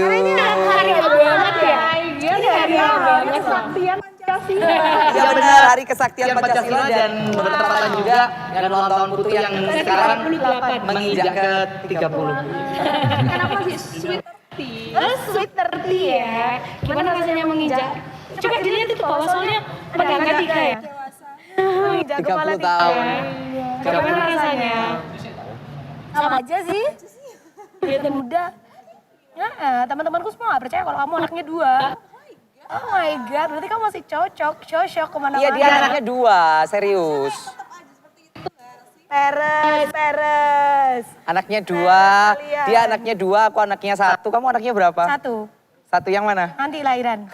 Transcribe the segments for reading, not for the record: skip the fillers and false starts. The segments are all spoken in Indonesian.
Karena ini hari banget ya. Ini hari banget. Kesaktian Pancasila. Ya benar, Hari Kesaktian Pancasila dan bertepatan juga dengan ulang tahun Putu yang sekarang menginjak ke 30. Kenapa sih sweet tea? Sweet 30 ya. Gimana rasanya menginjak? Coba dilihat itu bawah soalnya pegang tiga ya. Menginjak kepala 30 tahun. Gimana rasanya? Sama aja sih. Kelihatan muda. Ya, teman-temanku semua gak percaya kalau kamu anaknya 2. Oh my god, berarti kamu masih cocok kemana-mana. Iya, dia anaknya 2, serius. Peres. Anaknya 2, dia anaknya 2, aku anaknya 1. Kamu anaknya berapa? 1 yang mana? Nanti lahiran.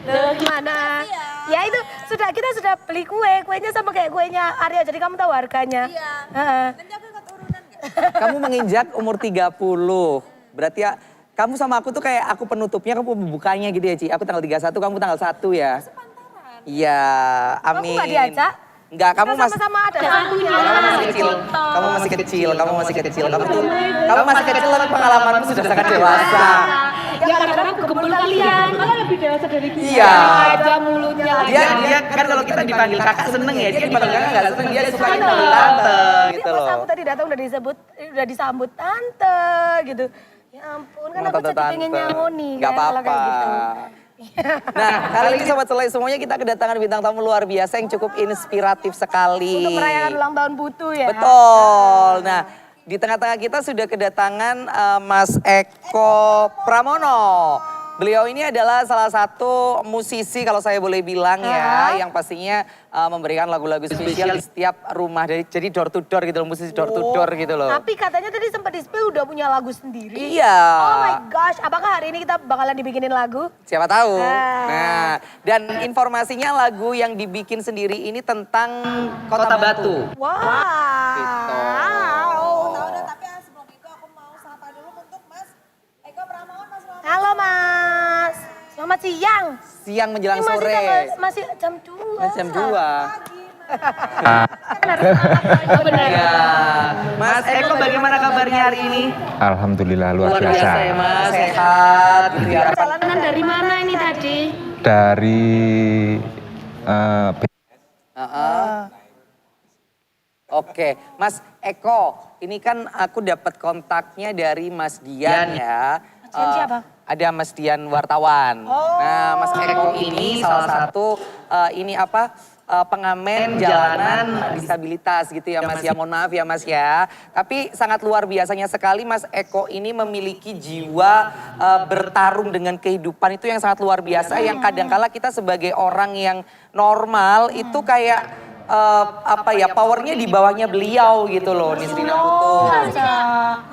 Loh, gimana? Ya itu kita sudah beli kuenya sama kayak kuenya Arya, jadi kamu tahu harganya. Iya. Nanti aku ikut urunan nggak? Kamu menginjak umur 30. Berarti ya kamu sama aku tuh kayak aku penutupnya, kamu pembukanya gitu ya Ci. Aku tanggal 31, kamu tanggal 1 ya. Sepantaran. Iya, amin. Kamu nggak diajak? Enggak, kamu masih sama-sama ada satunya. kamu masih kecil. Kamu masih kecil. Kamu masih kecil dan pengalamanmu sudah sangat dewasa. Ya karena kegembul kalian. Malah lebih dewasa dari kita. Iya. Ada mulutnya lagi. Dia kan kalau kita dipanggil kakak seneng ya, dia dipanggil kakak enggak seneng, dia suka dipanggil tante gitu Pas loh. aku tadi datang udah disambut tante gitu. Ya ampun, kan aku jadi pengen nyangoni Gak kan kalau apa-apa. kayak gitu. Nah, kali ini Sobat Selai semuanya kita kedatangan bintang tamu luar biasa yang cukup inspiratif sekali. Untuk merayakan ulang tahun Putu ya. Betul. Nah, di tengah-tengah kita sudah kedatangan Mas Eko Pramono. Beliau ini adalah salah satu musisi kalau saya boleh bilang ya, yang pastinya memberikan lagu-lagu spesial di setiap rumah, jadi door to door gitu loh, musisi door to door gitu loh. Tapi katanya tadi sempat di-spill udah punya lagu sendiri. Iya. Oh my gosh, apakah hari ini kita bakalan dibikinin lagu? Siapa tahu. Nah, dan informasinya lagu yang dibikin sendiri ini tentang Kota Batu. Wow. Gitu. Tahu deh, tapi sebelum itu aku mau sapa dulu untuk Mas Eko Pramono, Mas Pramono. Halo Mas, selamat siang. Siang menjelang Ini sore. masih jam 2. Jam 2. Benar. Ya. Mas Eko bagaimana kabarnya hari ini? Alhamdulillah luar Luar biasa. biasa ya Mas, sehat gitu ya. Perjalanan dari mana ini tadi? Dari Oke, Mas Eko, ini kan aku dapat kontaknya dari Mas Dian ya. Dian siapa? Ada Mas Dian wartawan. Nah, Mas Eko ini salah satu pengamen jalanan disabilitas gitu ya Mas ya. Mohon maaf ya Mas ya. Tapi sangat luar biasanya sekali Mas Eko ini memiliki jiwa bertarung dengan kehidupan itu yang sangat luar biasa. Yang kadangkala kita sebagai orang yang normal itu kayak powernya di bawahnya beliau gitu loh, Nisrina Putu.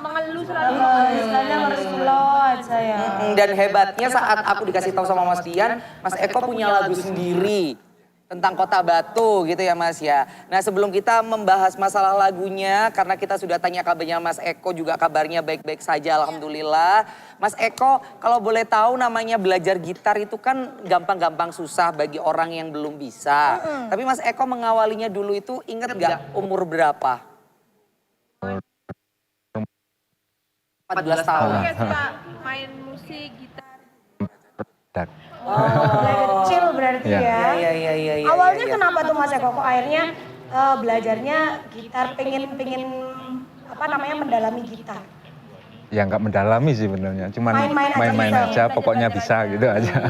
Mengeluh selalu. Istilahnya ngeluh aja ya. Dan hebatnya saat aku dikasih tahu sama Mas Dian, Mas Eko punya lagu sendiri tentang Kota Batu gitu ya Mas ya. Nah sebelum kita membahas masalah lagunya, karena kita sudah tanya kabarnya Mas Eko juga kabarnya baik-baik saja Alhamdulillah. Mas Eko kalau boleh tahu namanya belajar gitar itu kan gampang-gampang susah bagi orang yang belum bisa. Tapi Mas Eko mengawalinya dulu itu inget gak umur berapa? 14 tahun. Kayak suka main musik, gitar. Mulai kecil berarti Iya. ya. Iya. Awalnya kenapa tuh Mas Eko kok akhirnya belajarnya gitar pengen mendalami gitar? ya nggak mendalami sih sebenarnya, cuman Main-main main-main aja aja, pokoknya bisa gitu aja.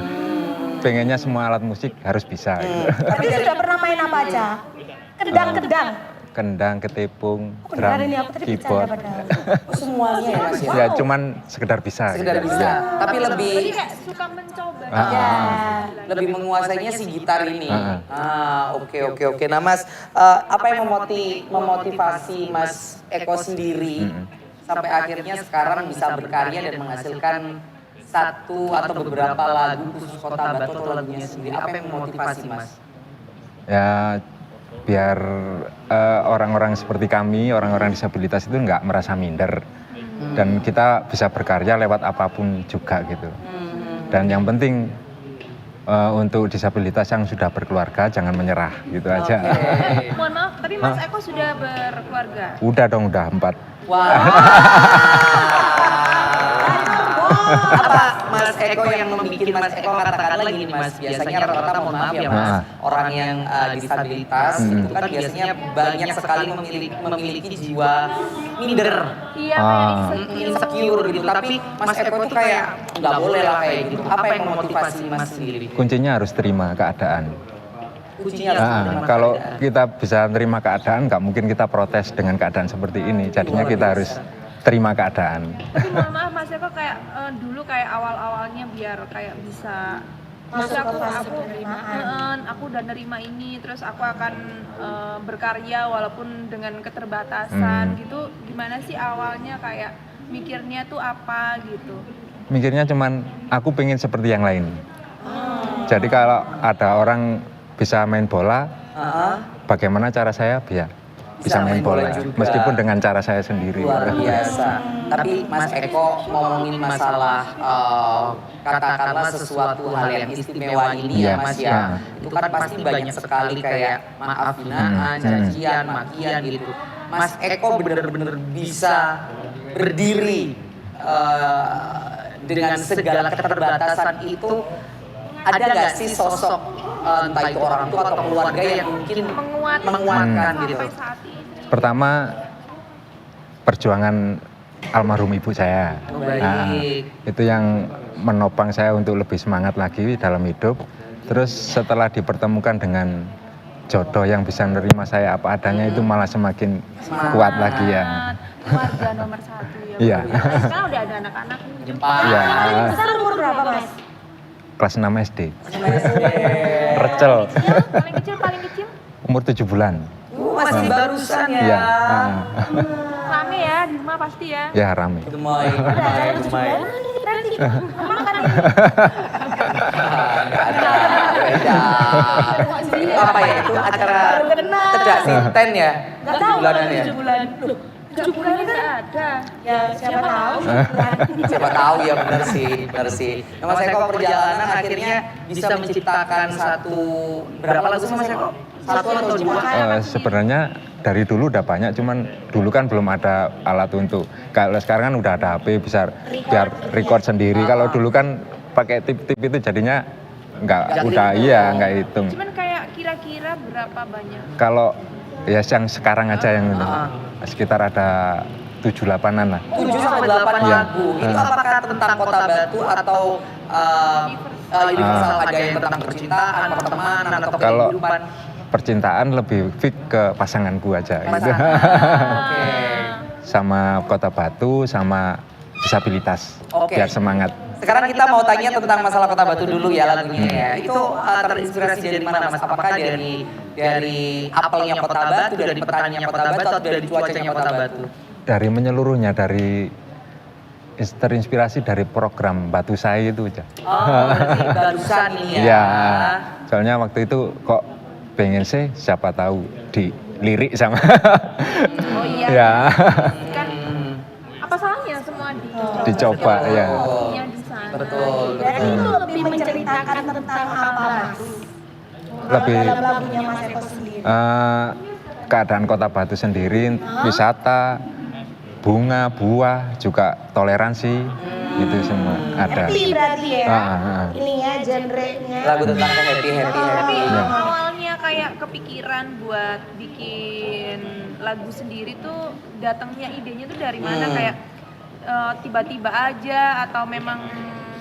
Pengennya semua alat musik harus bisa gitu. Tapi sudah pernah main apa aja? Kendang. Kendang, ketepung, Beneran drum, ini aku tadi keyboard. bercanda padahal. Semuanya ya Mas ya? Ya cuman sekedar bisa. Sekedar gitu. bisa, Ya. tapi lebih Kayak suka mencoba. lebih menguasainya si gitar ini. Ah. Oke. Nah Mas, apa yang memotivasi Mas Eko sendiri sampai akhirnya sekarang bisa berkarya dan menghasilkan satu atau beberapa lagu khusus Kota Batu atau lagunya sendiri? Apa yang memotivasi Mas? Ya biar orang-orang seperti kami, orang-orang disabilitas itu nggak merasa minder. Dan kita bisa berkarya lewat apapun juga gitu. Dan yang penting untuk disabilitas yang sudah berkeluarga jangan menyerah gitu aja. Mohon maaf, tapi Mas Eko sudah berkeluarga? Udah dong, udah 4. Wah. Apa Mas Eko yang membuat Mas Eko katakanlah gini Mas, biasanya rata-rata mohon maaf ya Mas, orang yang disabilitas itu kan biasanya banyak sekali memiliki jiwa minder, Iya, kayak insecure gitu. Tapi Mas Eko itu kayak nggak boleh lah kayak gitu. Apa yang memotivasi Mas sendiri? Kuncinya harus terima keadaan. Kuncinya harus menerima Kalau keadaan. kita bisa terima keadaan, nggak mungkin kita protes dengan keadaan seperti ini. Jadinya kita harus terima keadaan. Tapi mohon maaf Mas Eko kayak dulu kayak awal-awalnya biar kayak bisa Masuk ke fase aku penerimaan. aku udah nerima ini terus aku akan berkarya walaupun dengan keterbatasan gitu. Gimana sih awalnya kayak mikirnya tuh apa gitu? Mikirnya cuman aku pengen seperti yang lain. Jadi kalau ada orang bisa main bola, bagaimana cara saya biar bisa main bola, juga. meskipun dengan cara saya sendiri. Luar biasa. Tapi Mas Eko ngomongin masalah katakanlah sesuatu hal yang istimewa ini ya Iya. Mas ya. Itu kan pasti banyak sekali kayak maaf hinaan, cacian, makian gitu. Mas Eko benar-benar bisa berdiri dengan segala keterbatasan itu. Ada nggak sih sosok entah itu orang tua atau keluarga yang mungkin menguatkan gitu? Sampai saat ini. Pertama, perjuangan almarhum ibu saya. Baik. Itu yang menopang saya untuk lebih semangat lagi dalam hidup. Terus setelah dipertemukan dengan jodoh yang bisa menerima saya apa adanya, itu malah semakin kuat lagi ya. Keluarga nomor 1 ya. Iya. Sekarang udah ada anak-anak Jempol. Iya. Paling besar umur berapa Mas? Kelas 6 SD. Recel. paling kecil Umur 7 bulan. Masih barusan ya. Iya. rame ya di rumah pasti ya. Ya rame. Gemoy, gemoy, gemoy. Beda. Itu apa ya? Itu acara Cedak Sinten ya? Nggak tahu Bulanan ya? 7 bulan. Loh, 7 bulan ini kan Ada. ya siapa tahu. Siapa tahu ya, benar sih, benar sih. Nah, Mas Eko perjalanan akhirnya bisa menciptakan berapa lagu sih Mas Eko? Satu atau dua? Sebenarnya dari dulu udah banyak, cuman dulu kan belum ada alat untuk. Kalau sekarang kan udah ada HP, bisa biar record sendiri. Kalau dulu kan pakai tip-tip itu jadinya nggak hitung. Cuman kayak kira-kira berapa banyak? Kalau ya yang sekarang aja yang ini, sekitar ada 7-8an lah. 7-8 Iya. lagu. Itu apakah tentang Kota Batu atau universal, ada yang tentang percintaan, pertemanan atau Kalau kehidupan? percintaan lebih fit ke pasanganku aja gitu. Oke. Sama Kota Batu, sama disabilitas. Oke. Biar semangat. Sekarang kita mau tanya tentang masalah Kota Batu dulu ya lagunya ya. Itu terinspirasi dari mana Mas? Apakah dari apelnya Kota Batu, dari petaninya Kota Batu, atau dari cuacanya Kota Batu? Dari menyeluruhnya, terinspirasi dari program Batu Sai itu aja. Oh, berarti barusan nih ya. Iya. Soalnya waktu itu kok pengen sih, siapa tahu dilirik sama. Oh iya. Ya. Kan apa salahnya semua Dicoba ya. Yang di sana. Betul. Berarti itu lebih menceritakan tentang apa Mas? Lebih Dalam lagunya Mas Eko sendiri. keadaan Kota Batu sendiri, wisata, bunga, buah, juga toleransi, itu semua ada. Happy berarti ya. Ini ya genre-nya. Lagu tentang happy. Tapi Iya. awalnya kayak kepikiran buat bikin lagu sendiri tuh datangnya idenya tuh dari mana? Kayak tiba-tiba aja atau memang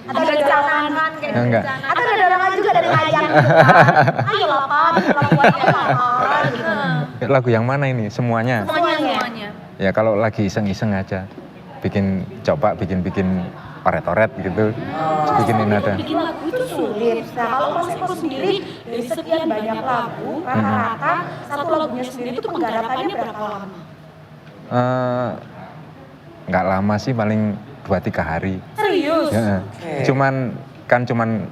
Atau direncanakan kayak Enggak. direncanakan? Atau ada dorongan juga dari Ayang gitu kan. Ayo lapan, lapan gitu. Lagu yang mana ini? Semuanya? Semuanya. Ya kalau lagi iseng-iseng aja, bikin oret-oret gitu, bikinin nada. Bikin lagu itu sulit. Nah kalau Mas Eko sendiri dari sekian banyak lagu, rata-rata satu lagunya sendiri itu penggarapannya berapa lama? Nggak lama sih, paling 2-3 hari. Serius? Ya. Cuman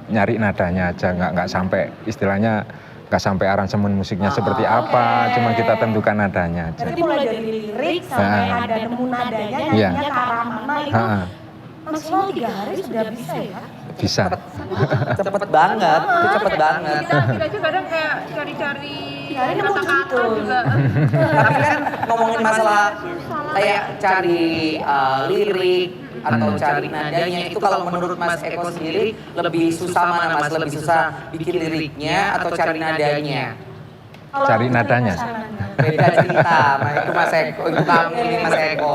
nyari nadanya aja, nggak sampai istilahnya nggak sampai aransemen musiknya seperti apa, cuman kita tentukan nadanya aja. Berarti mulai dari lirik sampai ada nemu nadanya, Iya. nyanyinya ke arah mana itu maksimal 3 hari sudah bisa ya? Bisa. Cepet banget, itu cepet banget. Kita aja kadang kayak cari-cari Cari nemu kata-kata gitu. juga. Tapi kan ngomongin masalah kayak cari lirik, atau cari nadanya. Itu kalau menurut Mas Eko sendiri lebih susah mana Mas? Lebih susah bikin liriknya atau cari nadanya? Cari nadanya. Beda cerita, nah, itu Mas Eko, itu kamu ini Mas Eko.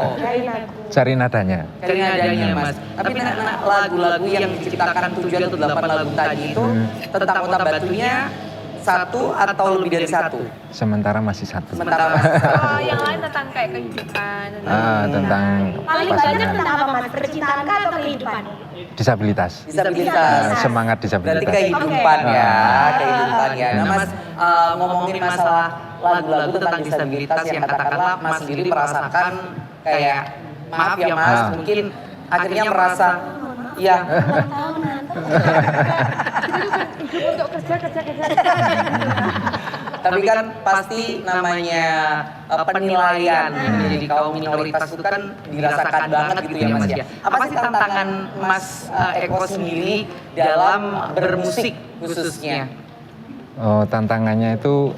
Cari nadanya. Cari nadanya Mas. Tapi lagu-lagu yang diciptakan 7 atau 8 lagu tadi itu tentang Kota Batunya satu atau lebih dari satu? Sementara masih satu. Sementara masih satu. Oh, yang lain tentang kayak kehidupan. Tentang Paling pasangan. banyak tentang apa Mas? Percintaan kah atau kehidupan? Disabilitas. Disabilitas. Semangat Berarti disabilitas. kehidupan ya, kehidupan ya. Nah Mas, ngomongin masalah lagu-lagu tentang disabilitas yang katakanlah Mas sendiri merasakan kayak, maaf ya Mas, mungkin akhirnya merasa, ya. Tapi kan pasti namanya penilaian menjadi kaum minoritas itu kan dirasakan banget gitu ya Mas ya. Apa sih tantangan Mas Eko sendiri dalam bermusik khususnya? Oh, tantangannya itu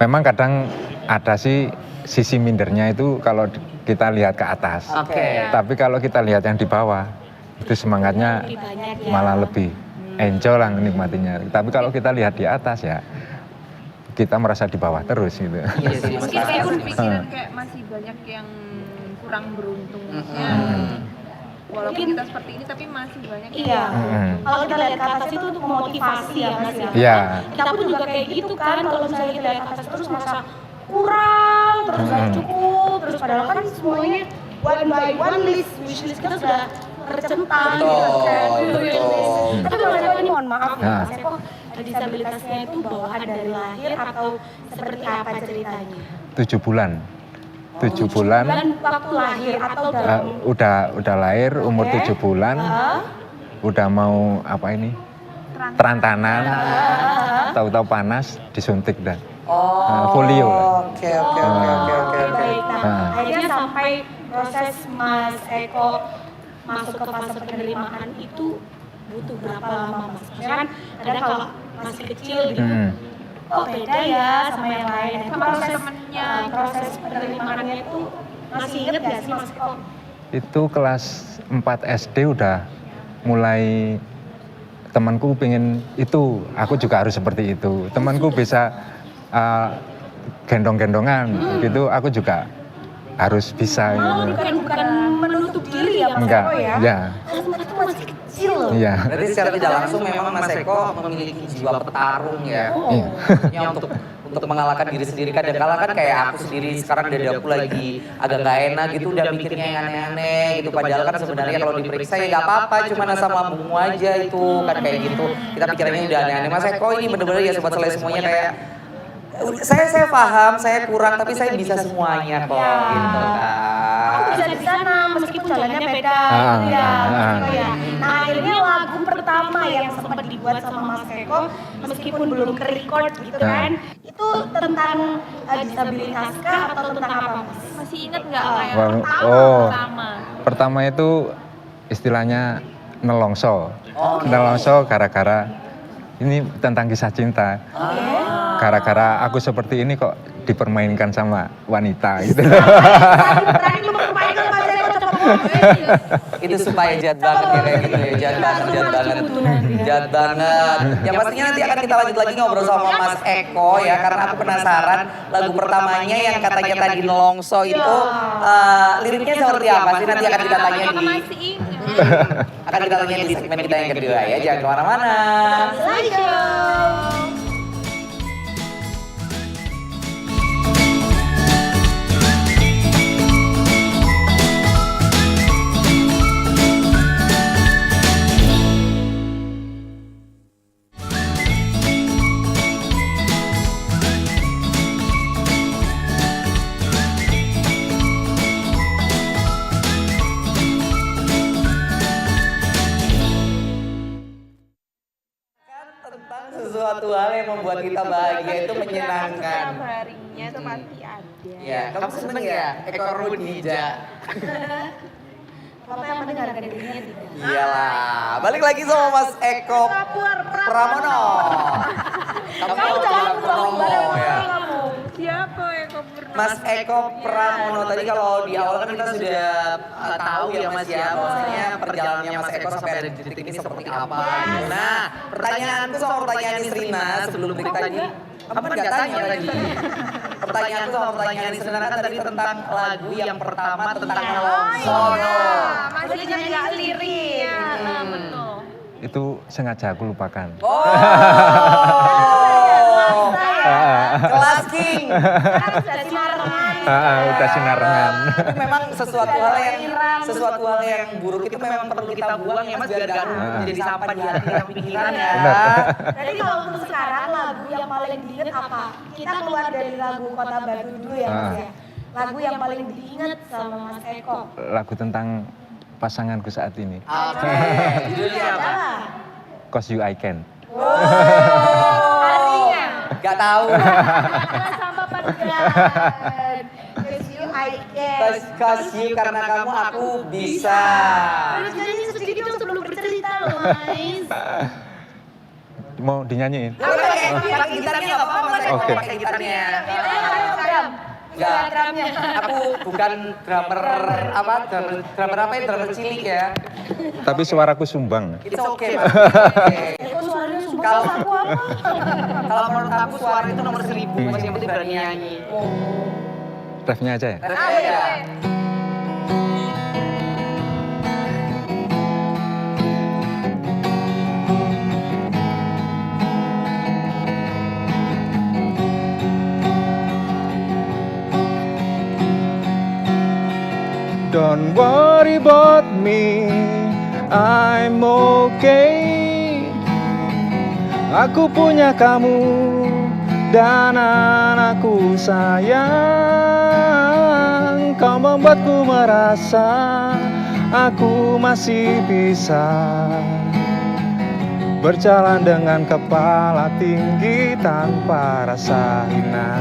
memang kadang ada sih sisi mindernya itu kalau kita lihat ke atas. Oke. Tapi kalau kita lihat yang di bawah, itu semangatnya malah lebih enjoy lah nikmatinya. Tapi kalau kita lihat di atas ya, kita merasa di bawah terus gitu. Iya sih Mas. Mungkin kayak berpikiran kayak masih banyak yang kurang beruntung. Ya. Walaupun kita seperti ini tapi masih banyak yang Iya. Mm-hmm. Kalau kita lihat ke atas itu untuk memotivasi ya Mas ya. Iya. Kita pun juga kayak gitu kan, kalau misalnya kita lihat ke atas terus merasa kurang, terus nggak cukup, terus padahal kan semuanya one by one wish list kita sudah tercentang gitu kan. Betul. Tapi kalau saya ini mohon maaf ya Nah. Mas Eko, disabilitasnya itu bawaan dari lahir atau seperti apa ceritanya? 7 bulan. 7 bulan. Dan waktu lahir atau dalam Udah lahir umur 7 bulan. Udah mau apa ini? Terantanan. Tahu-tahu panas disuntik dah. Polio. Oke. Baik, nah akhirnya sampai proses Mas Eko masuk ke fase penerimaan itu butuh berapa lama Mas? Maksudnya kan kadang kalau masih kecil gitu, oh beda ya sama yang lain. Itu proses penerimaannya itu masih inget gak sih Mas Eko? Itu kelas 4 SD udah mulai temanku pengen itu, aku juga harus seperti itu. Temanku bisa gendong-gendongan gitu, aku juga harus bisa gitu. Bukan menutup diri ya Mas Enggak, Eko ya? ya. Mas Eko masih kecil loh. Iya. Berarti secara tidak langsung memang Mas Eko memiliki jiwa petarung ya. Iya. Ya untuk mengalahkan diri sendiri. Kadang-kala kan kayak aku sendiri sekarang dadaku lagi agak gak enak gitu, udah mikirnya yang aneh-aneh gitu. Padahal kan sebenarnya kalau diperiksa ya gak apa-apa, cuma asam lambungmu aja itu kan kayak gitu. Kita pikirannya udah aneh-aneh. Mas Eko ini bener-bener ya sobat selai semuanya kayak saya paham, saya kurang tapi saya bisa semuanya kok gitu kan. Aku bisa di sana meskipun jalannya beda gitu ya. Ya. Nah akhirnya lagu pertama yang sempat dibuat sama Mas Eko meskipun belum ke-record gitu kan, itu tentang disabilitas kah atau tentang apa Mas? masih ingat nggak kayak pertama? Pertama itu istilahnya nelongso. Nelongso gara-gara ini tentang kisah cinta. Gara-gara aku seperti ini kok dipermainkan sama wanita gitu. Berani lu mempermainkan Mas Eko cepet. Itu supaya jahat banget ya kayak gitu ya, jahat banget. Jahat banget. Yang pastinya nanti akan kita lanjut lagi ngobrol sama Mas Eko ya, karena aku penasaran lagu pertamanya yang katanya tadi nelongso itu liriknya seperti apa sih, nanti akan kita tanya di Masih ingat. akan kita tanya di segmen kita yang kedua ya, jangan kemana-mana. Tentang sesuatu hal yang membuat kita bahagia itu menyenangkan. Setiap harinya itu pasti ada. Ya, kamu seneng ya ekor Rudija? Bapak yang mendengarkan dirinya tidak. Iyalah, balik lagi sama Mas Eko Pramono. Kamu jangan promo ya. Siapa Eko Purnomo? Mas Eko Pramono, tadi kalau di awal kan kita sudah tahu ya Mas ya, maksudnya perjalanannya Mas Eko sampai ada di titik ini seperti apa. Nah, pertanyaanku soal pertanyaan Nisrina sebelum break tadi, kamu kan nggak tanya tadi. Pertanyaanku sama pertanyaan Nisrina kan tadi tentang lagu yang pertama tentang Sono. Masih nggak lirik. Betul. Itu sengaja aku lupakan. Oh, kelas King. Udah sinarengan. Itu memang sesuatu hal yang buruk itu memang perlu kita buang ya Mas biar gak menjadi sampah di hati dan pikiran ya. Jadi kalau untuk sekarang lagu yang paling diinget apa? Kita keluar dari lagu Kota Batu dulu ya Mas ya. Lagu yang paling diinget sama Mas Eko. Lagu tentang pasanganku saat ini. Oke, judulnya apa? Cause You I Can. Artinya? Gak tahu. Sama panggilan. Cause you I can. Cause you karena kamu aku bisa. Terus nyanyi sedikit dong sebelum bercerita loh, guys. Mau dinyanyiin? Pakai gitarnya gak apa-apa Mas Eko, Oke. pakai gitarnya. Enggak. Enggak, aku bukan drummer apa ya, drummer cilik ya. Tapi suaraku sumbang. It's okay Mas. Suaranya sumpah Kalau aku apa? kalau menurut aku suara itu nomor 1000 Mas yang penting berani nyanyi. Refnya aja ya? Ya. Don't worry about me, I'm okay. Aku punya kamu dan anakku sayang. Kau membuatku merasa aku masih bisa berjalan dengan kepala tinggi tanpa rasa hina.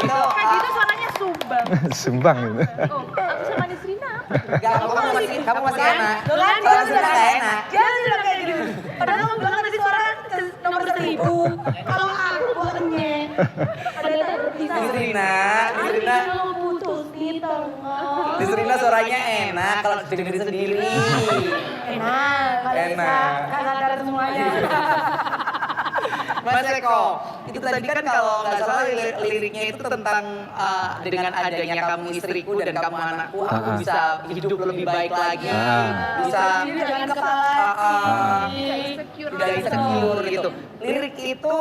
Itu Kayak gitu suaranya sumbang. Sumbang itu. Oh, aku sama Nisrina apa? enggak, kamu masih enak. Tuh kan, Kalau dia sudah bilang enggak enak. Dia bilang kayak gitu. Padahal kamu bilang tadi suara nomor 1000. Kalau aku bukannya. Ada berpisah. Nisrina Kalau putus ditolong. Nisrina suaranya enak kalau dengerin sendiri. Enak, kalau bisa Enak. kan sadar semuanya. Mas Eko, itu tadi kan kalau nggak salah liriknya itu tentang dengan adanya kamu istriku dan kamu anakku, aku bisa hidup lebih baik lagi, bisa Jangan kepala. Insecure. tidak insecure gitu. Lirik itu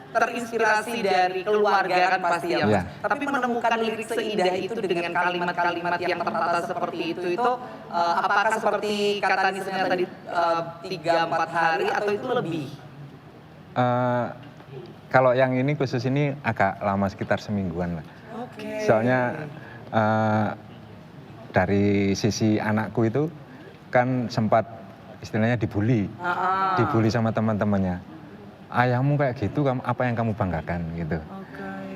terinspirasi dari keluarga kan pasti ya, Mas. Iya. Tapi menemukan lirik seindah itu dengan kalimat-kalimat yang tertata seperti itu apakah seperti kata Nisrina tadi 3-4 hari atau itu lebih? Kalau yang ini khusus ini agak lama, sekitar semingguan lah. Oke. Soalnya dari sisi anakku itu kan sempat istilahnya dibully sama teman-temannya. Ayahmu kayak gitu, apa yang kamu banggakan gitu.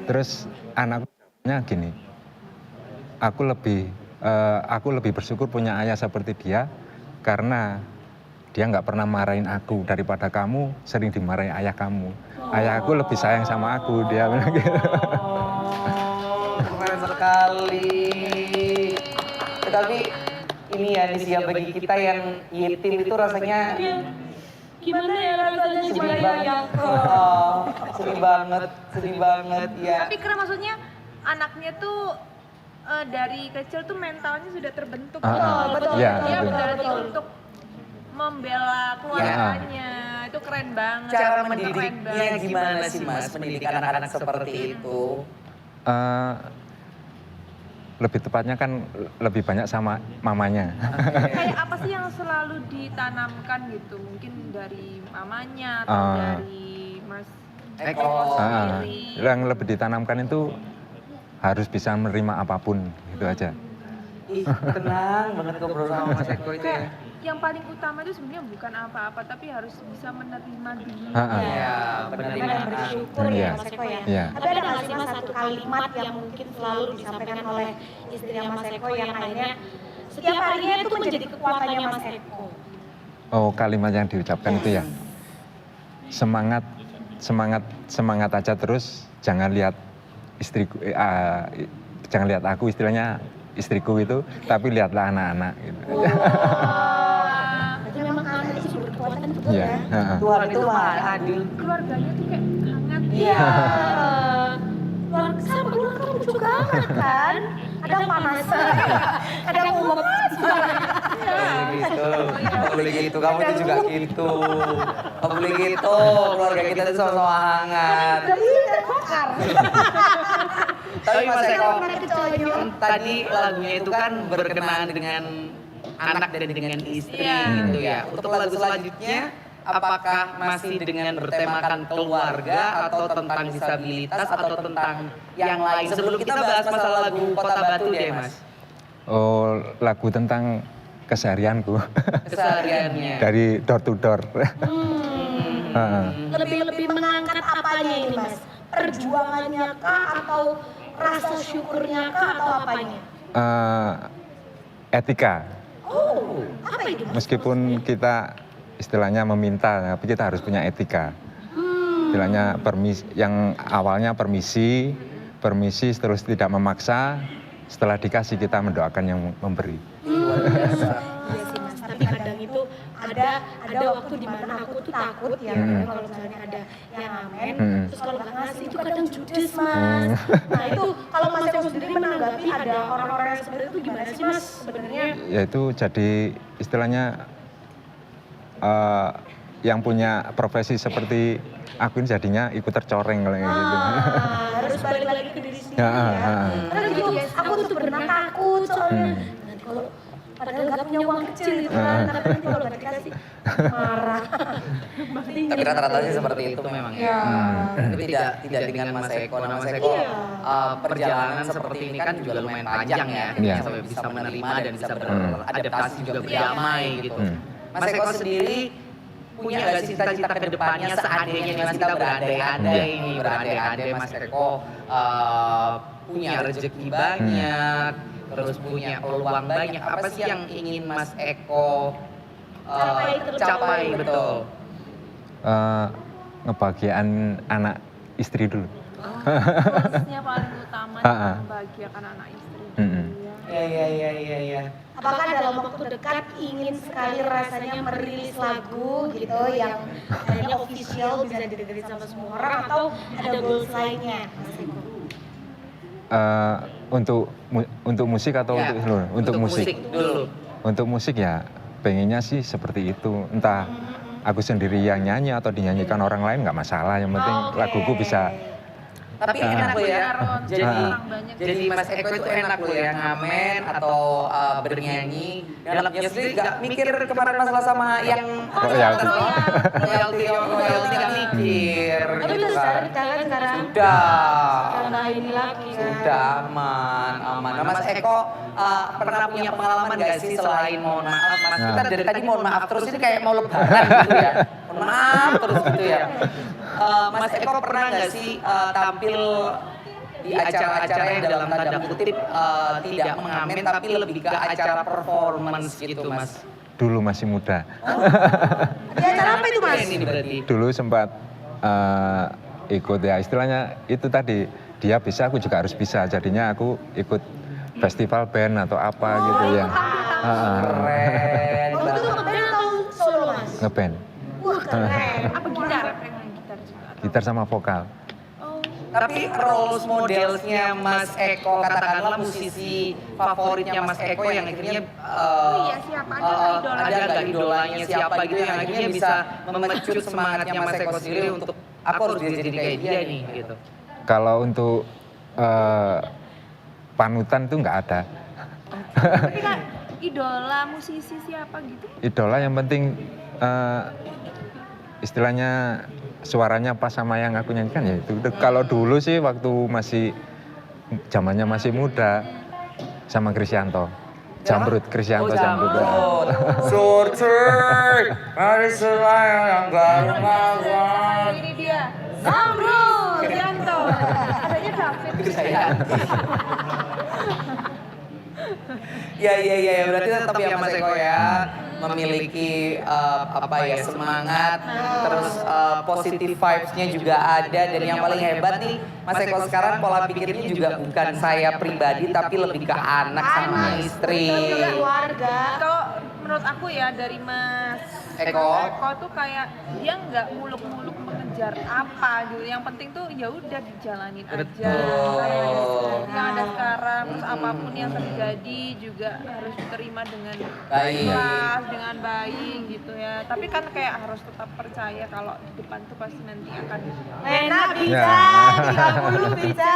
Terus anaknya gini, aku lebih bersyukur punya ayah seperti dia karena dia nggak pernah marahin aku daripada kamu sering dimarahin ayah kamu. Ayah aku lebih sayang sama aku, dia bilang gitu. Keren sekali. Tetapi ini ya Nis, ya bagi kita yang yatim itu rasanya Gimana ya rasanya sedih jadi banget. ayahku? Sedih banget ya. Tapi karena maksudnya anaknya tuh dari kecil tuh mentalnya sudah terbentuk. betul. Iya, Dia betul. berarti untuk membela keluarganya. Itu keren banget. Cara Keren mendidiknya banget. gimana sih Mas, mendidik anak-anak seperti itu? Lebih tepatnya kan lebih banyak sama mamanya. Kayak apa sih yang selalu ditanamkan gitu? Mungkin dari mamanya atau dari Mas Eko. sendiri. Yang lebih ditanamkan itu harus bisa menerima apapun, gitu aja. Ih, tenang banget ngobrol sama Mas Eko itu ya. Yang paling utama itu sebenarnya bukan apa-apa, tapi harus bisa menerima diri. Iya, benar Benar bersyukur Iya. ya Mas Eko ya. Iya. Tapi ada nggak sih Mas satu kalimat yang mungkin selalu disampaikan oleh istrinya Mas Eko yang akhirnya setiap harinya itu menjadi kekuatannya Mas Eko? Oh, kalimat yang diucapkan itu ya. Semangat semangat aja terus, jangan lihat istriku, jangan lihat aku, istilahnya istriku itu, tapi lihatlah anak-anak gitu. Berarti memang anak itu berkekuatan betul Iya, ya. heeh. Tuhan itu maha adil. Keluarganya tuh kayak hangat. Iya. Sama keluarga kamu juga hangat kan? Kadang panas, kadang umum. Gitu. Nggak boleh gitu, kamu itu juga gitu. Nggak boleh gitu, keluarga kita itu sama-sama hangat. Jadi terbakar. Tapi Mas Eko, Kecoyo. tadi lagunya itu kan berkenaan dengan anak dan dengan istri gitu ya. Untuk lagu selanjutnya, apakah masih dengan bertemakan keluarga atau tentang disabilitas atau tentang yang lain? Sebelum kita bahas masalah lagu Kota Batu deh Mas. Oh, lagu tentang keseharianku. Kesehariannya. Dari door to door. Heeh. Lebih mengangkat apanya ini Mas? Perjuangannya kah atau rasa syukurnya kah atau apanya? Etika. Oh, apa itu? Meskipun kita istilahnya meminta, tapi kita harus punya etika. Istilahnya yang awalnya permisi terus tidak memaksa, setelah dikasih kita mendoakan yang memberi. Iya sih Mas, tapi kadang itu ada waktu di mana aku tuh takut ya, kalau misalnya ada yang ngamen, terus kalau nggak ngasih itu kadang judes Mas. Nah itu kalau Mas Eko sendiri menanggapi ada orang-orang yang seperti itu gimana sih Mas sebenarnya? Ya itu jadi istilahnya yang punya profesi seperti aku ini jadinya ikut tercoreng kalau kayak gitu. Harus balik lagi ke diri sendiri ya. Karena gitu, aku tuh pernah takut soalnya. Nanti kalau padahal nggak punya uang kecil gitu kan, tapi nanti kalau nggak dikasih marah. Tapi rata-rata sih seperti itu memang ya. Tapi tidak dengan Mas Eko. Nah Mas Eko, perjalanan seperti ini kan juga lumayan panjang ya. Iya. Sampai bisa menerima dan bisa beradaptasi juga berdamai gitu. Mas Eko sendiri punya nggak sih cita-cita ke depannya seandainya Mas kita berandai-andai Mas Eko punya rezeki banyak, terus punya peluang banyak. Apa sih yang ingin Mas Eko capai betul? Ngebahagiaan anak istri dulu. Prosesnya paling utama adalah membahagiakan anak istri. Iya. Apakah dalam waktu dekat ingin sekali rasanya merilis lagu gitu yang akhirnya official bisa didengerin sama semua orang atau ada goals lainnya? Mas Eko? Untuk musik atau Ya, untuk musik dulu. Untuk musik ya pengennya sih seperti itu, entah aku sendiri yang nyanyi atau dinyanyikan orang lain nggak masalah, yang penting laguku bisa. Tapi enak loh ya, Banyak. jadi Mas Eko itu enak loh ya ngamen atau bernyanyi. Dalamnya sendiri gak mikir kemarin masalah sama yang Royalti. royalti gak mikir Tapi gitu udah kan. sadar sekarang? Sudah. Karena ini lagi kan? Sudah aman. Nah Mas Eko pernah punya pengalaman gak sih selain mohon maaf Mas? Kita dari tadi mohon maaf terus ini kayak mau lebaran gitu ya. Mohon maaf terus gitu ya. Mas Eko pernah gak sih tampil di acara-acara yang dalam tanda kutip tidak mengamen tapi lebih ke acara performance gitu Mas? Dulu masih muda. Di acara apa itu Mas? Ini berarti. Dulu sempat ikut ya istilahnya itu tadi, dia bisa aku juga harus bisa, jadinya aku ikut festival band atau apa gitu ya. Keren Oh itu banget. ngeband atau solo Mas? Ngeband, Wah keren. Apa gitar? Pengen gitar juga. gitar sama vokal. Tapi role modelsnya Mas Eko, katakanlah musisi favoritnya Mas Eko yang akhirnya siapa? ada nggak idolanya siapa gitu yang akhirnya bisa memecut semangatnya Mas Eko sendiri untuk aku harus jadi kayak dia nih gitu. Kalau untuk panutan tuh nggak ada. Tapi kan idola musisi siapa gitu? Idola yang penting istilahnya suaranya pas sama yang aku nyanyikan ya itu. Kalau dulu sih waktu masih zamannya masih muda sama Krisyanto. Jambrut, Krisyanto Jambrut. Surtur, mari yang baru mawan. Ini dia. Zamrud Yanto. Adanya David. Ya, berarti tetap ya Mas Eko ya memiliki semangat, terus positive vibes-nya juga ada. Dan yang paling hebat nih, Mas Eko sekarang pola pikirnya juga bukan saya pribadi, tapi lebih ke anak sama istri. Keluarga. Kalau menurut aku ya dari Mas Eko. tuh kayak dia nggak muluk-muluk mengejar apa gitu. Yang penting tuh ya udah dijalanin aja. Betul. Yang ada sekarang, terus apapun yang terjadi juga harus diterima dengan Baik. ikhlas, dengan baik gitu ya. Tapi kan kayak harus tetap percaya kalau di depan tuh pasti nanti akan Enak Ya. bisa, 30 bisa.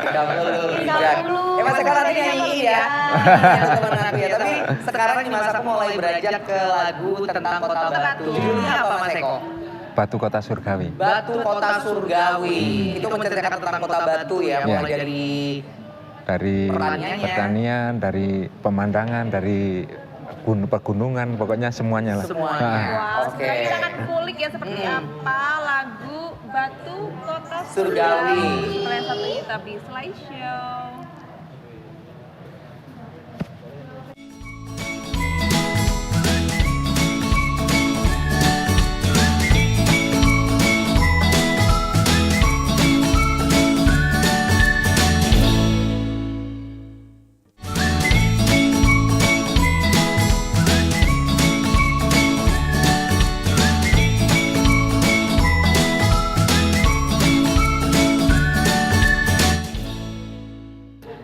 30 bijak. Mas Eko nanti nyanyiin ya. Teman aku ya. Tapi sekarang nih Mas, aku mulai beranjak ke lagu tentang Kota Batu. Judulnya apa Mas Eko? Batu Kota Surgawi. Batu Kota Surgawi. Itu menceritakan tentang Kota Batu ya, mulai dari Dari pertanian, dari pemandangan, dari pegunungan, pokoknya semuanya lah. semuanya. wow. Oke. Sekarang kita akan kulik ya seperti apa lagu Batu Kota Surgawi. Setelah yang satu ini tapi slideshow.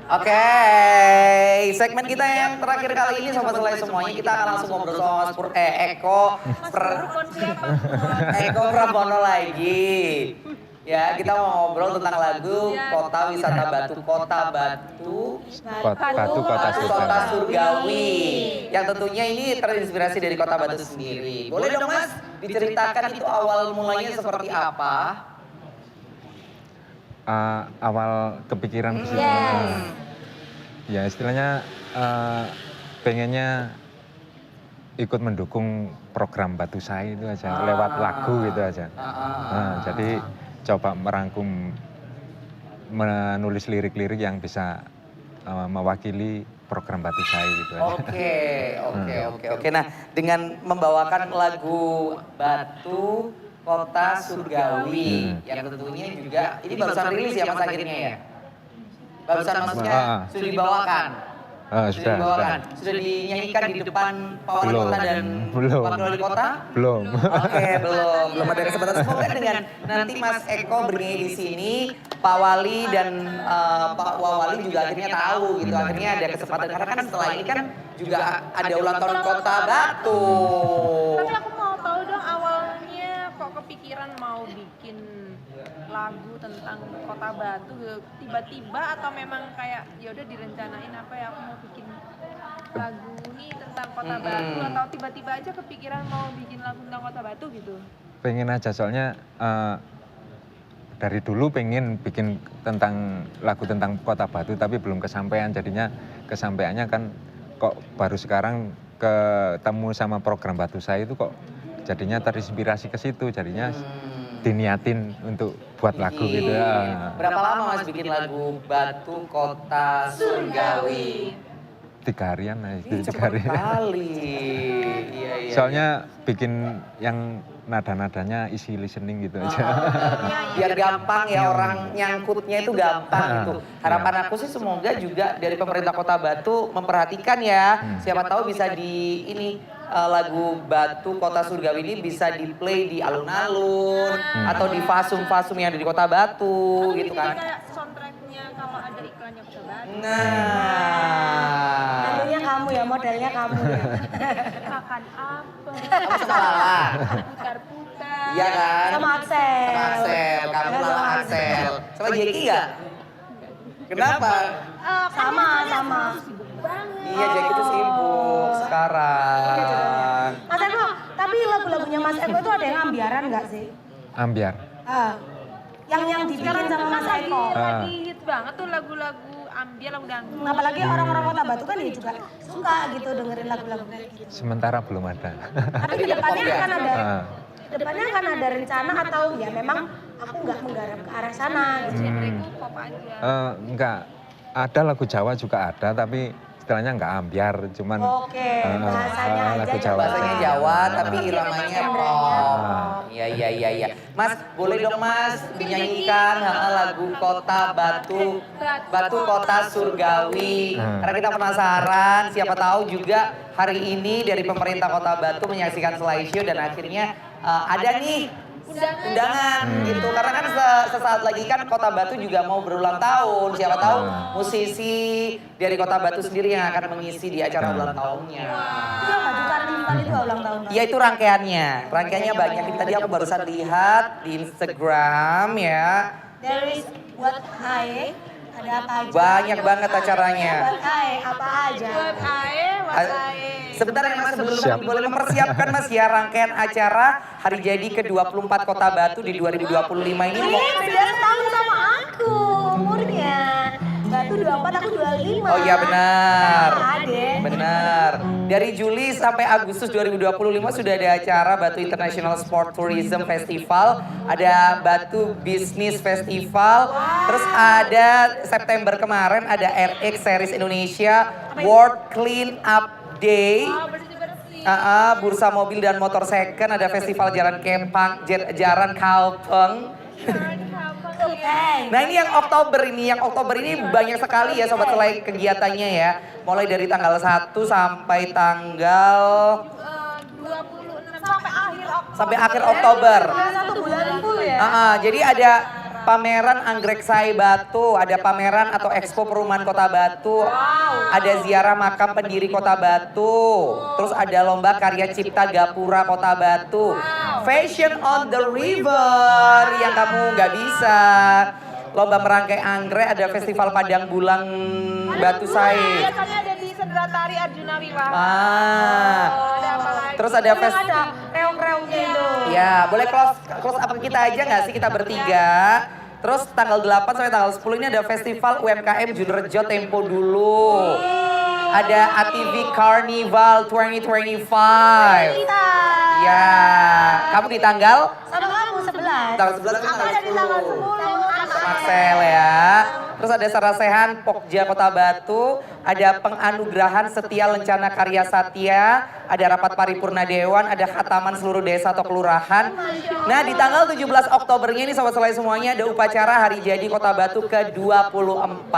Oke, segmen kita yang terakhir kali ini Sobat Selai semuanya, kita akan langsung ngobrol sama Eko Pramono lagi. Ya, kita mau ngobrol tentang lagu Kota Wisata Batu, Kota Batu, Batu Kota Batu Kota Surgawi. Surgawi. Yang tentunya ini terinspirasi dari Kota Batu sendiri. Boleh dong Mas, diceritakan itu awal mulanya seperti apa? Awal kepikiran ke situ. Ya istilahnya pengennya ikut mendukung program Batu Sai itu aja, lewat lagu gitu aja. Nah, jadi coba merangkum, menulis lirik-lirik yang bisa mewakili program Batu Sai gitu aja. Oke. Nah, dengan membawakan lagu Batu Kota Surgawi, yang tentunya juga ini barusan rilis ya Mas akhirnya ya? Barusan maksudnya sudah dibawakan? Sudah. Sudah dinyanyikan di depan Pak Wali Belum. Kota dan Belum. Wakil Wali Kota? Belum. Oke, belum ada kesempatan. Semoga dengan nanti Mas Eko bernyanyi di sini, Pak Wali dan Pak Wawali juga akhirnya tahu gitu. Akhirnya ada kesempatan karena kan setelah ini kan juga ada ulang tahun Kota Batu. Tapi aku mau tahu dong awalnya kok kepikiran mau bikin lagu tentang Kota Batu tiba-tiba atau memang kayak ya udah direncanain apa ya aku mau bikin lagu nih tentang Kota Batu atau tiba-tiba aja kepikiran mau bikin lagu tentang Kota Batu gitu? Pengen aja soalnya dari dulu pengen bikin lagu tentang Kota Batu tapi belum kesampaian, jadinya kesampaiannya kan kok baru sekarang ketemu sama program Batu Sai itu kok jadinya terinspirasi ke situ, jadinya diniatin untuk buat lagu gitu ya. Berapa lama Mas bikin lagu Batu Kota Surgawi? 3 harian lah, Ih, 3 cepet harian. kali. Iya. Soalnya bikin yang nada-nadanya isi listening gitu aja. Biar gampang ya, orang nyangkutnya itu gampang gitu. Harapan aku sih semoga juga dari pemerintah Kota Batu memperhatikan ya. Siapa tahu bisa di ini lagu Batu Kota Surgawi ini bisa di-play di alun-alun atau di fasum-fasum yang ada di Kota Batu gitu kan. Jadi kayak soundtracknya kalau ada iklannya Kota Batu. Nah. Tentunya kamu ya, modelnya kamu ya. Makan apa? Kamu sama Lala. Putar-putar. Iya kan? Sama Axel. Sama Axel, kamu Lala Axel. Sama Jeki nggak? Kenapa? Sama. Iya, Jeki tuh sibuk sekarang. Mas Eko, tapi lagu-lagunya Mas Eko itu ada yang ambiaran nggak sih? Ambiar. Yang dibikin sama Mas Eko. Lagi hit banget tuh lagu-lagu ambiar, lagu dangdut. Apalagi orang-orang Kota Batu kan dia juga suka gitu dengerin lagu-lagu kayak gitu. Sementara belum ada. Tapi kedepannya akan ada, Ah. kedepannya akan ada rencana atau ya memang aku nggak menggarap ke arah sana gitu. Genreku pop aja. Enggak, ada lagu Jawa juga ada, tapi istilahnya nggak ambiar, cuman Oke, bahasanya aja lagu ya. Jawa. Bahasanya Jawa tapi iramanya pop. Iya. Mas, boleh dong Mas dinyanyikan lagu Kota Batu. Batu Kota Surgawi. Karena kita penasaran, siapa tahu juga hari ini dari pemerintah Kota Batu menyaksikan slideshow dan akhirnya ada nih undangan gitu. Karena kan sesaat lagi kan Kota Batu juga mau berulang tahun. Siapa tahu musisi dari Kota Batu sendiri yang akan mengisi di acara ulang tahunnya. Itu yang Batu Karnival itu ulang tahun. Iya itu rangkaiannya. Rangkaiannya banyak. Tadi aku barusan lihat di Instagram ya. There is buat AE, ada apa aja? Banyak banget acaranya. Buat AE, apa aja? Sebentar ya Mas, sebelum boleh mempersiapkan Mas ya rangkaian acara hari jadi ke-24 Kota Batu di 2025 ini. Beda setahun sama aku umurnya. Batu 24, aku 25. Oh iya benar. Adek. Benar. Dari Juli sampai Agustus 2025 sudah ada acara Batu International Sport Tourism Festival, ada Batu Business Festival, terus ada September kemarin ada RX Series Indonesia World Clean Up Day. Bursa mobil dan motor second, ada festival jalan Kempang, jalan Kalpeng. Nah ini yang Oktober ini banyak sekali ya Sobat Selai kegiatannya ya. Mulai dari tanggal 1 sampai tanggal 26 sampai akhir Oktober. Satu bulan full ya. Jadi ada pameran Anggrek Sai Batu, ada pameran atau expo perumahan Kota Batu, ada ziarah makam pendiri Kota Batu, terus ada lomba karya cipta Gapura Kota Batu, fashion on the river yang kamu nggak bisa, lomba merangkai anggrek, ada festival Padang Bulang Batu Sai. biasanya ada di Sendera Tari Arjuna Wiwaha. Ada apa lagi? Terus ada Ada reong-reongnya itu. Ya, boleh close up kita aja nggak sih kita bertiga? Terus tanggal 8 sampai tanggal 10 ini ada festival UMKM Junrejo Tempo dulu. Ada ATV Carnival 2025. Ya, kamu di tanggal? Sama kamu 11. Tanggal 11 sampai tanggal 10. 10. Marcel ya. Terus ada Sarasehan Pokja Kota Batu, ada penganugerahan Setia Lencana Karya Satya, ada rapat paripurna dewan, ada khataman seluruh desa atau kelurahan. Nah di tanggal 17 Oktobernya ini Sobat Selai semuanya ada upacara hari jadi Kota Batu ke-24.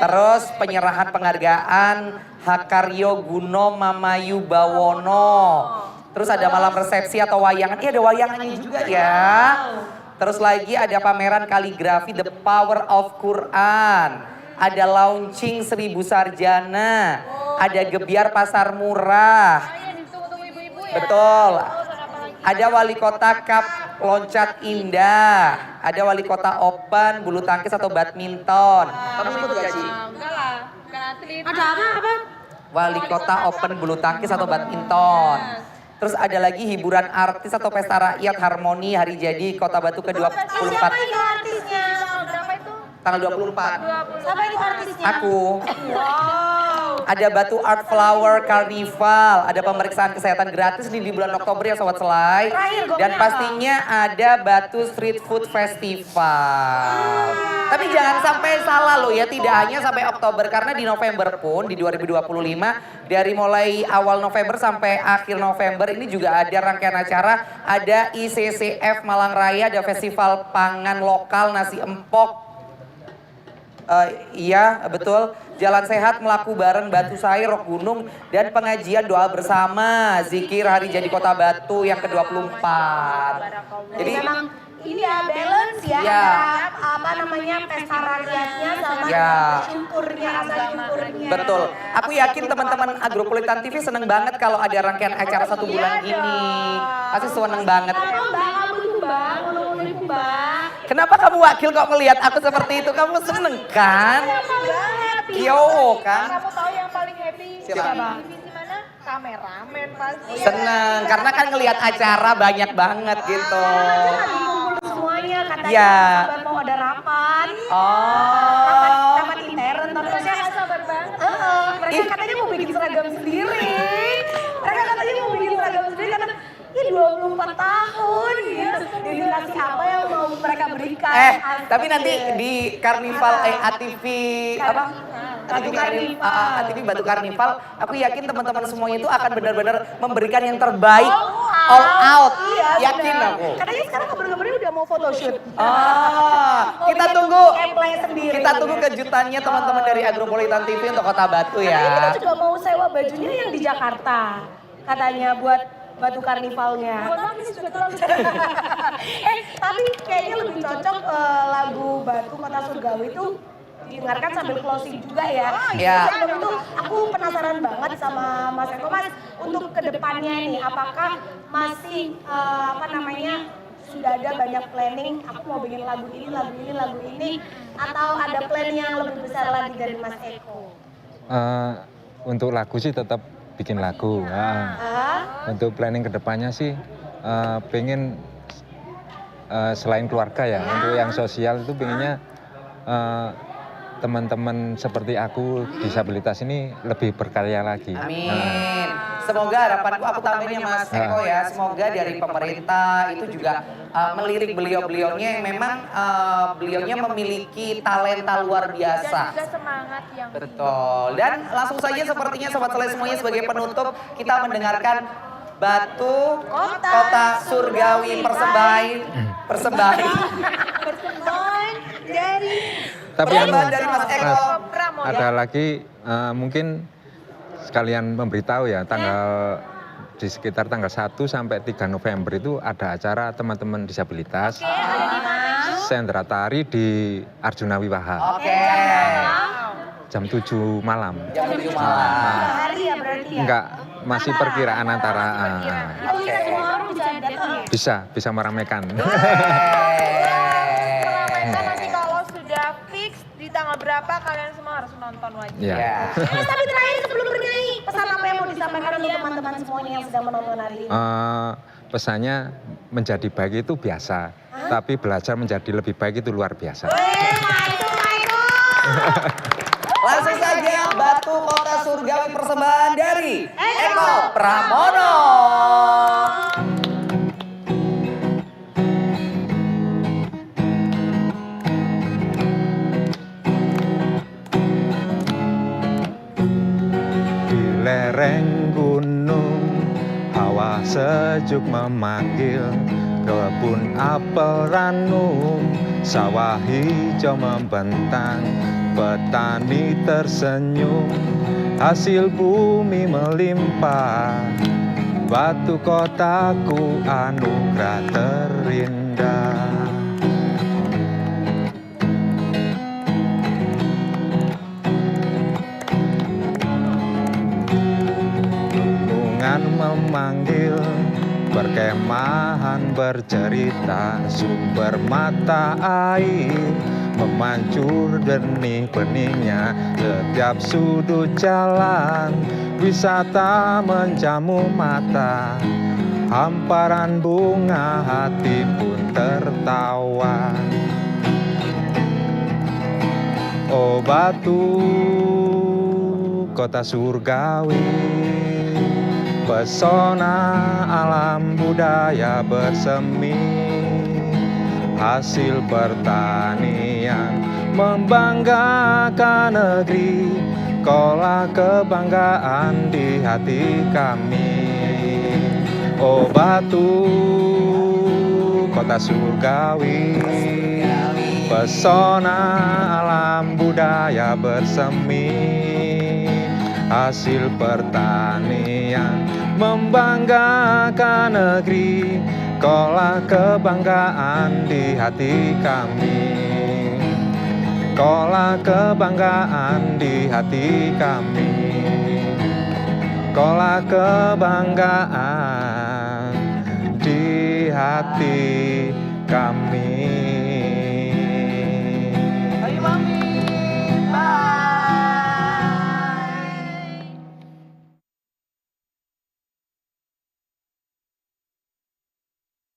Terus penyerahan penghargaan Hakaryo Guno Mamayu Bawono. Terus ada malam resepsi atau wayangan, ada wayangannya juga ya. Terus lagi ada pameran kaligrafi The Power of Quran. Ada launching 1000 sarjana. Ada gebiar pasar murah. Betul. Ada wali kota cup loncat indah. Ada wali kota open, bulu tangkis atau badminton. Kamu ikut gak sih? Enggak lah, bukan atlet. Ada apa? Wali kota open, bulu tangkis atau badminton. Terus ada lagi hiburan artis atau pesta rakyat harmoni hari jadi Kota Batu ke-24. Siapa itu artisnya? Berapa itu? Tanggal 24. Siapa itu artisnya? Aku. Wow. Ada Batu Art Flower Carnival, ada pemeriksaan kesehatan gratis di bulan Oktober ya Sobat Selai. Dan pastinya ada Batu Street Food Festival. Tapi jangan sampai salah loh ya, tidak hanya sampai Oktober karena di November pun di 2025 dari mulai awal November sampai akhir November ini juga ada rangkaian acara, ada ICCF Malang Raya, ada festival pangan lokal nasi empok. Iya betul, jalan sehat melaku bareng Batu Sai, Rock Gunung dan pengajian doa bersama zikir hari jadi Kota Batu yang ke-24. Jadi memang ini ya balance ya, Ya. apa namanya pesta rakyatnya sama Ya. syukurnya, rasa syukurnya. betul, aku yakin teman-teman Agrokulitan TV seneng banget kalau ada rangkaian acara 1 bulan gini. Pasti seneng banget. Kamu itu bang, ngomong bang. Kenapa kamu wakil kok melihat aku seperti itu? Kamu seneng kan? Yo kan? Kamu tahu yang paling happy? Siapa? Di divisi mana? Kameramen pasti. Seneng, karena kan ngelihat acara banyak banget gitu. Semuanya katanya Iya. sabar mau ada rapat. Oh. Rapat intern tapi Saya nggak sabar banget. mereka katanya mau bikin seragam sendiri. Mereka katanya mau bikin seragam sendiri karena ini 24 tahun ya. Dedikasi apa yang mau mereka berikan? Tapi nanti di Karnival ATV apa? TV Batu Karnival. Aku yakin teman-teman semuanya itu akan benar-benar memberikan yang terbaik, all out. Yakin aku. Katanya sekarang kabar-kabarnya udah mau photoshoot. Kita tunggu. Gameplay sendiri. Kita tunggu kejutannya teman-teman dari Agropolitan TV untuk Kota Batu Katanya ya. kita juga mau sewa bajunya yang di Jakarta. Katanya buat Batu Karnivalnya. Tapi kayaknya lebih cocok lagu Batu Kota Surgawi itu didengarkan sambil closing juga ya. Iya. Sebelum itu aku penasaran banget sama Mas Eko, Mas, untuk kedepannya ini apakah masih sudah ada banyak planning, aku mau bikin lagu ini, atau ada plan yang lebih besar lagi dari Mas Eko? Untuk lagu sih tetap bikin lagu. Untuk planning kedepannya sih pengen selain keluarga ya, untuk yang sosial itu pengennya teman-teman seperti aku disabilitas ini lebih berkarya lagi. Amin. Semoga harapanku, aku tambahin ya Mas Eko ya, semoga dari pemerintah itu juga melirik beliau-beliaunya yang memang beliaunya memiliki talenta luar biasa. Dan juga semangat yang Betul. Dan langsung saja sepertinya Sobat Soleh semuanya sebagai penutup kita mendengarkan Batu Kota Surgawi persembahan dari Tapi persembahan dari Mas Eko. ada lagi mungkin sekalian memberitahu ya, di sekitar tanggal 1 sampai 3 November itu ada acara teman-teman disabilitas. Sendra tari di Arjuna Wiwaha. Oke. Jam 7 malam. Jam 7 malam. hari ya berarti ya? Enggak, masih perkiraan antara Itu semua orang bisa datang ya? bisa meramaikan. Ramaikan nanti kalau sudah fix di tanggal berapa kalian semua harus nonton wajib. Ya. Mas, tapi terakhir sebelum bernyanyi, pesan apa yang mau disampaikan untuk teman-teman semuanya yang sedang menonton hari ini? Pesannya menjadi baik itu biasa, tapi belajar menjadi lebih baik itu luar biasa. Langsung saja Batu Kota Surgawi persembahan dari Eko Pramono. Di lereng gunung, hawa sejuk memanggil, kebun apel ranum, sawah hijau membentang, petani tersenyum, hasil bumi melimpah, Batu kotaku anugerah terindah. Gunungan memanggil, perkemahan bercerita, sumber mata air memancur benih-benihnya, setiap sudut jalan wisata menjamu mata, hamparan bunga hati pun tertawa. Oh Batu Kota Surgawi, pesona alam budaya bersemi, hasil pertanian membanggakan negeri, kaulah kebanggaan di hati kami. Oh Batu Kota Surgawi, pesona alam budaya bersemi, hasil pertanian membanggakan negeri, kaulah kebanggaan di hati kami, kaulah kebanggaan di hati kami, kaulah kebanggaan di hati kami.